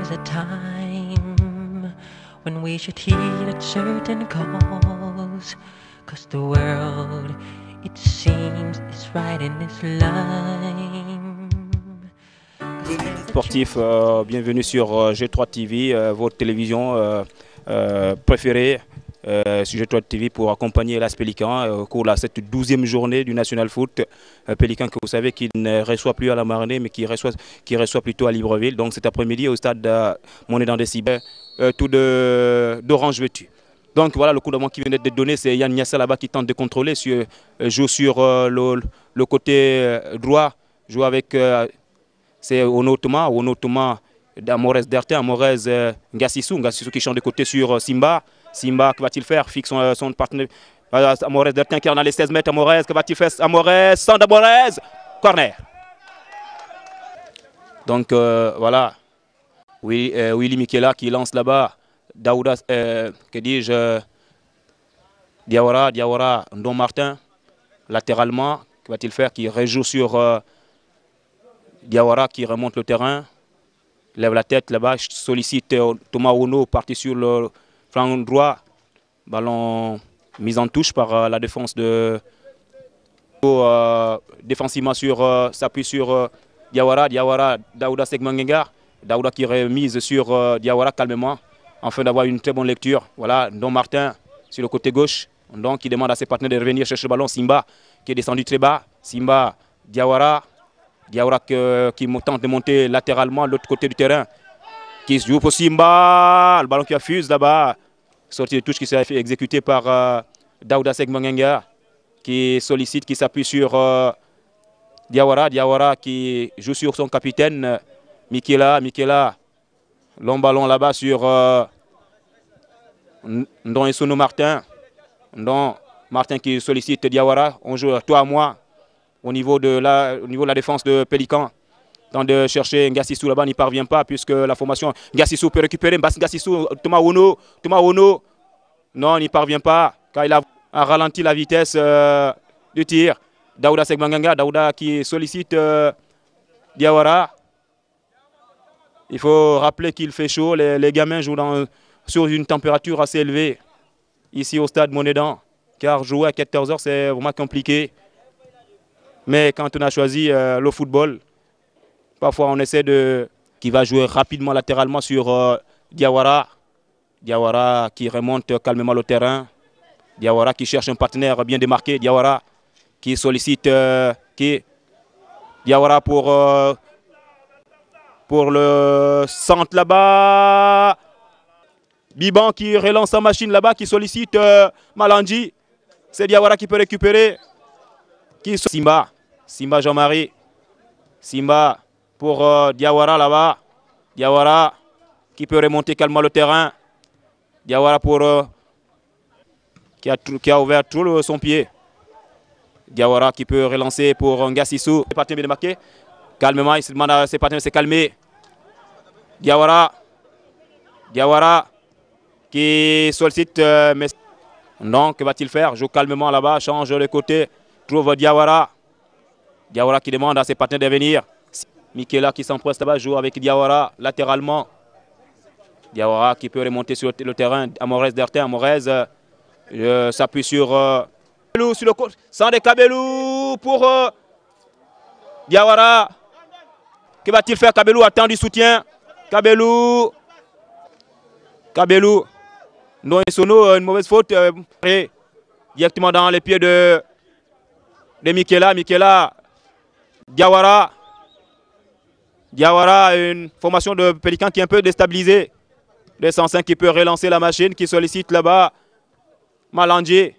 is a time when we should heed at certain calls, 'cause the world, it seems, is right in its line. Sportif, bienvenue sur G3 TV, votre télévision préférée. Sur G3 TV pour accompagner l'AS Pélican au cours de cette 12e journée du National Foot. Pélican que vous savez qu'il ne reçoit plus à la Marnée mais qui reçoit plutôt à Libreville. Donc cet après-midi au stade Monédan des Cibers, tout d'orange vêtu. Donc voilà le coup d'avant qui vient d'être donné, c'est Yann Niassa là-bas qui tente de contrôler, joue sur le côté droit, joue avec c'est Ono Thomas d'Amorez Dertin, Amorez Ngassissou qui change de côté sur Simba. Simba, que va-t-il faire? Fixe son partenaire. Amorez Dertin qui est dans les 16 mètres. Amorez, que va-t-il faire? Amorez, sans d'Amorez, corner. Donc voilà. Willy Mikela qui lance là-bas. Daouda, que dis-je? Diawara, Ndon Martin. Latéralement, que va-t-il faire? Qui rejoue sur Diawara qui remonte le terrain. Lève la tête là-bas, sollicite Thomas Ono, parti sur le flanc droit, ballon mis en touche par la défense de défensivement s'appuie sur Diawara, Daouda Segmangenga, Daouda qui remise sur Diawara calmement, afin d'avoir une très bonne lecture. Voilà, Don Martin sur le côté gauche, Don qui demande à ses partenaires de revenir chercher le ballon, Simba qui est descendu très bas, Simba, Diawara qui tente de monter latéralement de l'autre côté du terrain, qui se joue pour Simba, le ballon qui affuse là-bas, sortie de touche qui s'est fait exécuter par Daouda Segmangenga, qui sollicite, qui s'appuie sur Diawara qui joue sur son capitaine, Mikela, long ballon là-bas sur Ndon et Sono Martin, Ndon Martin qui sollicite Diawara, on joue toi à moi au niveau de la défense de Pélican. Tant de chercher Ngassissou là-bas, n'y parvient pas puisque la formation Ngassissou peut récupérer. Ngassissou, Thomas Ono, non, n'y parvient pas car il a ralenti la vitesse du tir. Daouda Segmangenga, Daouda qui sollicite Diawara. Il faut rappeler qu'il fait chaud, les gamins jouent sur une température assez élevée ici au stade Monédan, car jouer à 14 h c'est vraiment compliqué. Mais quand on a choisi le football, parfois on essaie qui va jouer rapidement latéralement sur Diawara. Diawara qui remonte calmement le terrain. Diawara qui cherche un partenaire bien démarqué. Diawara qui sollicite Diawara pour le centre là-bas. Biban qui relance sa machine là-bas, qui sollicite Malandi. C'est Diawara qui peut récupérer. Simba Jean-Marie. Simba pour Diawara là-bas. Diawara qui peut remonter calmement le terrain. Diawara qui a ouvert tout son pied. Diawara qui peut relancer pour Ngassissou. Les partenaires bien démarqués. Calmement, il se demande à ses partenaires de se calmer. Diawara qui sollicite. Non, que va-t-il faire? Joue calmement là-bas, change de côté. Trouve Diawara. Diawara qui demande à ses partenaires de venir. Mikela qui s'empresse là-bas, joue avec Diawara latéralement. Diawara qui peut remonter sur le terrain. Amorez Dertin, Amorez s'appuie sur le côté. Sans de Kabelou pour Diawara. Que va-t-il faire? Kabelou attend du soutien. Kabelou. Non, Sono, une mauvaise faute. Directement dans les pieds de Mikela. Diawara, une formation de Pélican qui est un peu déstabilisée. Le 105 qui peut relancer la machine, qui sollicite là-bas Malandi.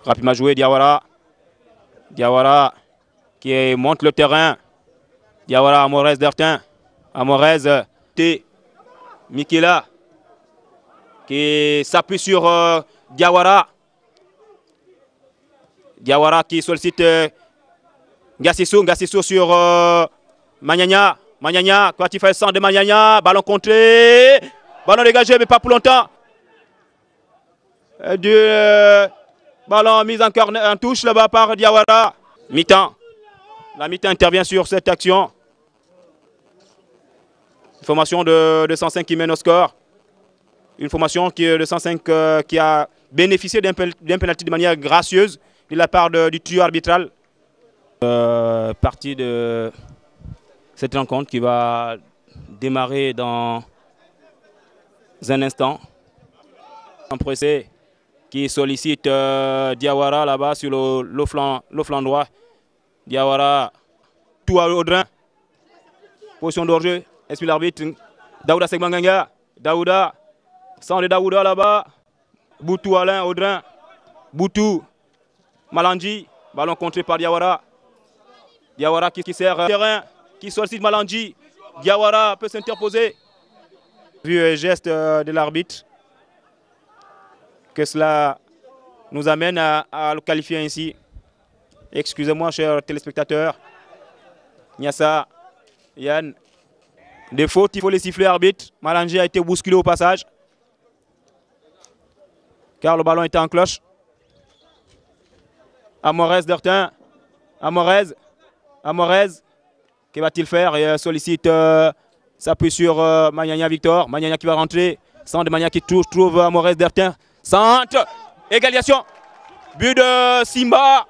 Rapidement joué, Diawara qui monte le terrain. Diawara, Amorez Dertin. Amorez, Mikela qui s'appuie sur Diawara. Diawara qui sollicite Ngassissou sur Magnagna, quoi tu fais le centre de Magnagna, ballon contré, ballon dégagé mais pas pour longtemps. Ballon mis en touche là-bas par Diawara. Mi-temps. La mi-temps intervient sur cette action. Une formation de 105 qui mène au score. Une formation de 105 qui a bénéficié d'un penalty de manière gracieuse de la part du trio arbitral. Partie de cette rencontre qui va démarrer dans un instant. Pressé qui sollicite Diawara là-bas sur le flanc droit. Diawara, tout à Audrin. Position d'hors-jeu, explique l'arbitre. Daouda Segmanganga. Daouda, sans de Daouda là-bas. Boutou Alain, Audrin. Boutou, Malandji. Ballon contré par Diawara. Diawara qui sert terrain, qui sollicite Malandji. Diawara peut s'interposer. Vu le geste de l'arbitre, que cela nous amène à le qualifier ainsi. Excusez-moi, chers téléspectateurs. Niassa, Yann. Des fautes, il faut les siffler, arbitre. Malandji a été bousculé au passage. Car le ballon était en cloche. Amorez Dertin. Amorez. Que va-t-il faire? Il sollicite s'appuie sur Magnagna Victor. Magnagna qui va rentrer. Centre de Magnagna qui trouve Amorez Dertin. Centre. Égalisation. But de Simba.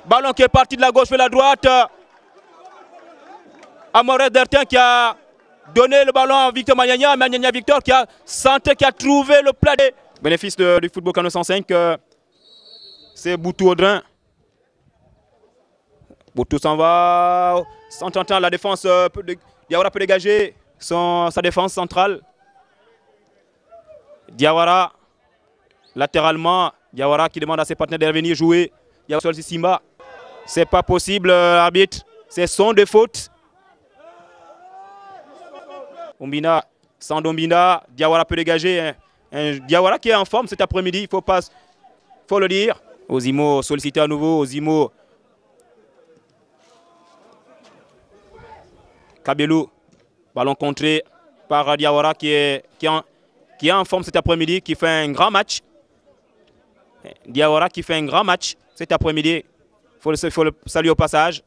Ballon qui est parti de la gauche vers la droite. Amorez Dertin qui a donné le ballon à Victor Magnagna. Magnagna Victor qui a centré, qui a trouvé le plat. Bénéfice du football Canon 105. C'est Boutou Audrin. Boutou s'en va. Sans tentant, la défense. Diawara peut dégager sa défense centrale. Diawara. Latéralement. Diawara qui demande à ses partenaires de venir jouer. Diawara sur Simba. C'est pas possible, arbitre. C'est son de faute. Ombina. Sans Dombina. Diawara peut dégager. Diawara qui est en forme cet après-midi. Il faut le dire. Ozimo sollicité à nouveau. Ozimo. Kabelou. Ballon contré par Diawara qui est en forme cet après-midi, qui fait un grand match. Diawara qui fait un grand match cet après-midi. Il faut le saluer au passage.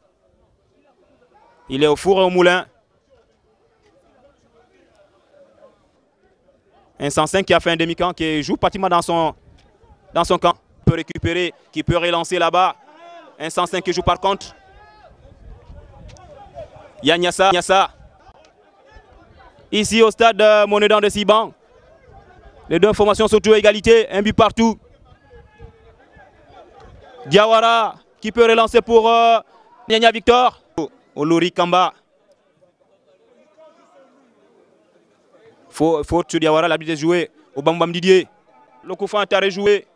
Il est au four et au moulin. Un 105 qui a fait un demi-camp, qui joue pratiquement dans son camp. Qui peut récupérer, qui peut relancer là-bas. Un 105 qui joue par contre. Niassa. Ici au stade Monédan de Siban. Les deux formations sont toujours à égalité. Un but partout. Diawara qui peut relancer pour Magnagna Victor. Olori Kamba. Faute sur Diawara, l'arbitre de jouer. Au Bambam Didier. Le coup franc est joué.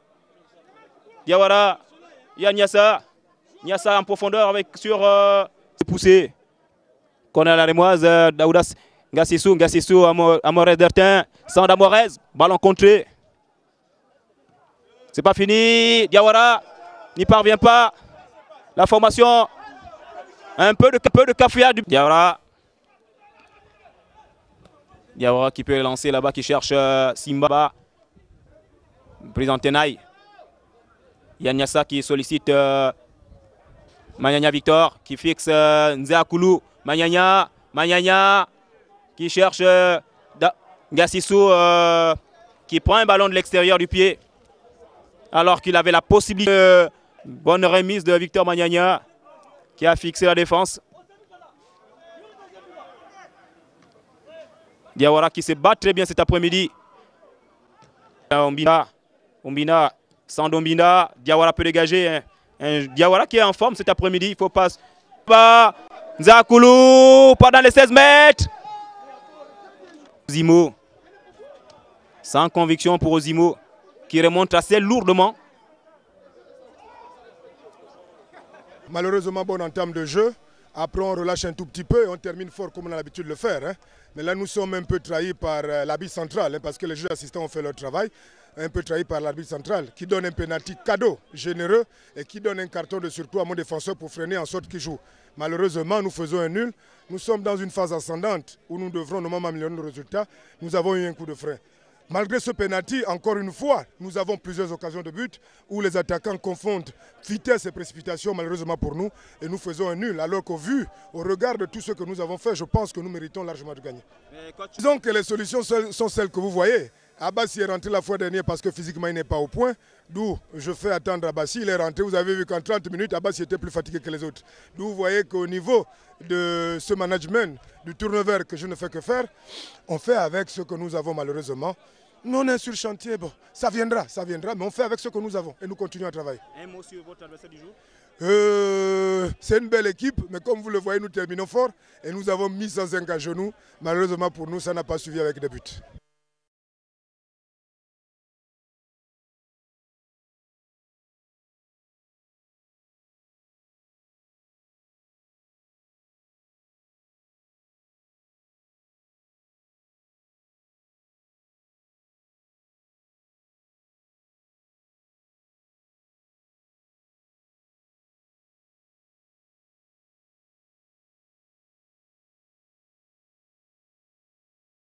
Diawara. Il y a Niassa. Niassa en profondeur sur poussé. Qu'on a la rémoise. Daouda Ngassissou. Amorez Dertin. Sans d'Amorez. Ballon contré. C'est pas fini. Diawara n'y parvient pas. La formation. Un peu de cafouillage. Diawara qui peut lancer là-bas, qui cherche Simba. Président Tenaï. Niassa qui sollicite Magnagna Victor, qui fixe Nzeakoulou. Magnagna qui cherche Ngassissou qui prend un ballon de l'extérieur du pied. Alors qu'il avait la possibilité. Bonne remise de Victor Magnagna qui a fixé la défense. Diawara qui se bat très bien cet après-midi. Ombina, sans Dombina, Diawara peut dégager. Diawara qui est en forme cet après-midi. Il faut pas. Nzakoulou, pas dans les 16 mètres. Ozimo. Sans conviction pour Ozimo, qui remonte assez lourdement. Malheureusement, bon en termes de jeu. Après, on relâche un tout petit peu et on termine fort comme on a l'habitude de le faire. Hein. Mais là, nous sommes un peu trahis par l'arbitre central, hein, parce que les juges assistants ont fait leur travail. Un peu trahis par l'arbitre central, qui donne un pénalty cadeau, généreux, et qui donne un carton de surtout à mon défenseur pour freiner en sorte qu'il joue. Malheureusement, nous faisons un nul. Nous sommes dans une phase ascendante où nous devrons normalement améliorer nos résultats. Nous avons eu un coup de frein. Malgré ce penalty, encore une fois, nous avons plusieurs occasions de but où les attaquants confondent vitesse et précipitation, malheureusement pour nous, et nous faisons un nul. Alors qu'au regard de tout ce que nous avons fait, je pense que nous méritons largement de gagner. Disons que les solutions sont celles que vous voyez. Abbassi est rentré la fois dernière parce que physiquement il n'est pas au point. D'où je fais attendre Abbassi. Il est rentré, vous avez vu qu'en 30 minutes, Abbassi était plus fatigué que les autres. D'où vous voyez qu'au niveau de ce management, du turnover que je ne fais que faire, on fait avec ce que nous avons malheureusement. Nous on est sur le chantier, bon, ça viendra, mais on fait avec ce que nous avons et nous continuons à travailler. Un mot sur votre adversaire du jour? C'est une belle équipe, mais comme vous le voyez, nous terminons fort et nous avons mis 105 à genoux. Malheureusement pour nous, ça n'a pas suivi avec des buts.